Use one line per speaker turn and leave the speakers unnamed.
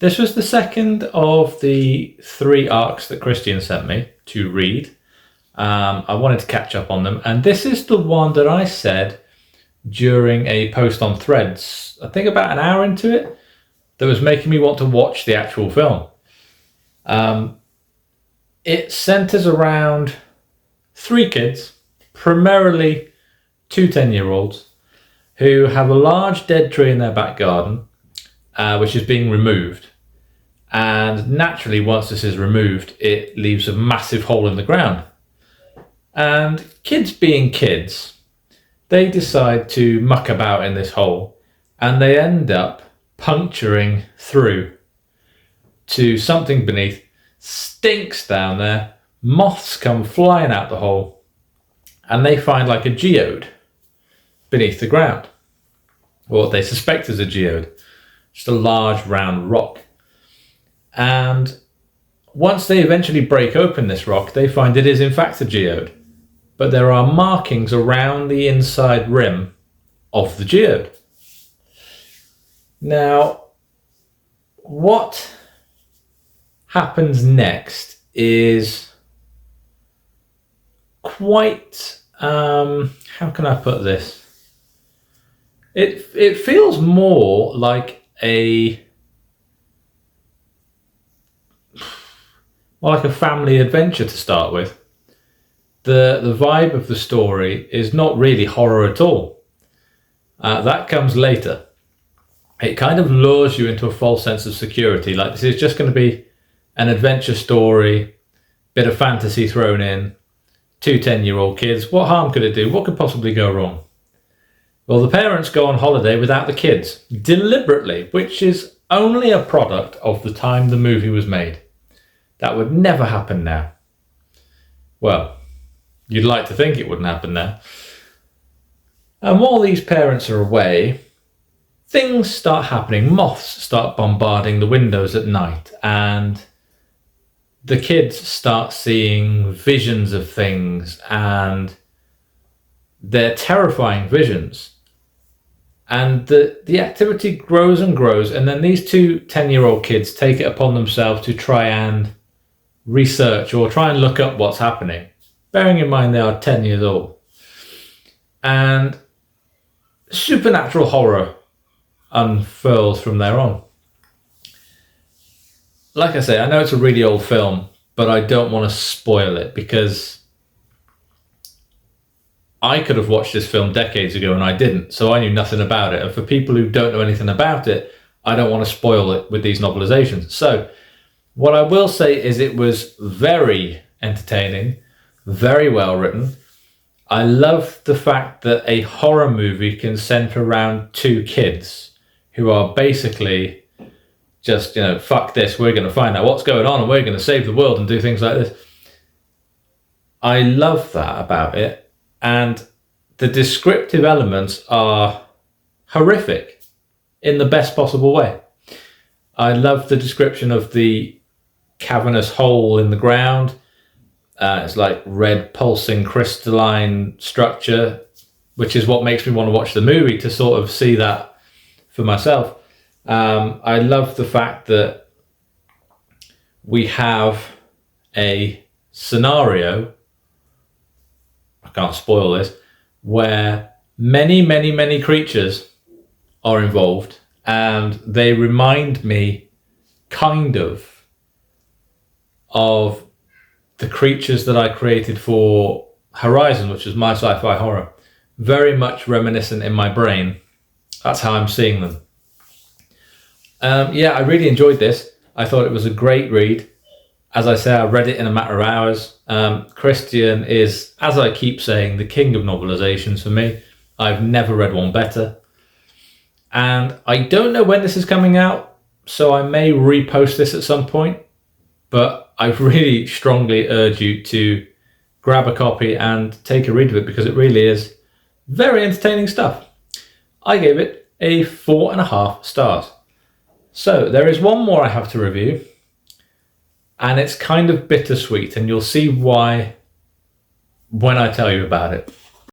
This was the second of the 3 arcs that Christian sent me to read. I wanted to catch up on them, and this is the one that I said during a post on Threads, I think about an hour into it, that was making me want to watch the actual film. It centres around 3 kids, primarily 2 10-year-olds, who have a large dead tree in their back garden, which is being removed. And naturally, once this is removed, it leaves a massive hole in the ground. And kids being kids, they decide to muck about in this hole, and they end up puncturing through to something beneath. Stinks down there, moths come flying out the hole, and they find like a geode beneath the ground, or what they suspect is a geode, just a large round rock. And once they eventually break open this rock, they find it is in fact a geode, but there are markings around the inside rim of the geode. Now, what happens next is quite, how can I put this? It feels more like a family adventure to start with. The vibe of the story is not really horror at all. That comes later. It kind of lures you into a false sense of security. Like, this is just going to be an adventure story, bit of fantasy thrown in, 2 10-year-old kids. What harm could it do? What could possibly go wrong? Well, the parents go on holiday without the kids, deliberately, which is only a product of the time the movie was made. That would never happen now. Well, you'd like to think it wouldn't happen now. And while these parents are away, things start happening. Moths start bombarding the windows at night, and the kids start seeing visions of things, and they're terrifying visions. And the activity grows and grows, and then these 2 10-year-old kids take it upon themselves to try and research or try and look up what's happening, bearing in mind they are 10 years old. And supernatural horror unfurls from there on. Like I say, I know it's a really old film, but I don't want to spoil it, because I could have watched this film decades ago and I didn't, so I knew nothing about it. And for people who don't know anything about it, I don't want to spoil it with these novelizations. So what I will say is it was very entertaining, very well written. I love the fact that a horror movie can centre around 2 kids who are basically just, fuck this, we're going to find out what's going on and we're going to save the world and do things like this. I love that about it. And the descriptive elements are horrific in the best possible way. I love the description of the cavernous hole in the ground. It's like red pulsing crystalline structure, which is what makes me want to watch the movie, to sort of see that for myself. I love the fact that we have a scenario, I can't spoil this, where many creatures are involved, and they remind me kind of the creatures that I created for Horizon, which is my sci-fi horror. Very much reminiscent in my brain. That's how I'm seeing them. I really enjoyed this. I thought it was a great read. As I say, I read it in a matter of hours. Christian is, as I keep saying, the king of novelizations for me. I've never read one better. And I don't know when this is coming out, so I may repost this at some point. But I really strongly urge you to grab a copy and take a read of it, because it really is very entertaining stuff. I gave it a 4.5 stars. So there is one more I have to review, and it's kind of bittersweet, and you'll see why when I tell you about it.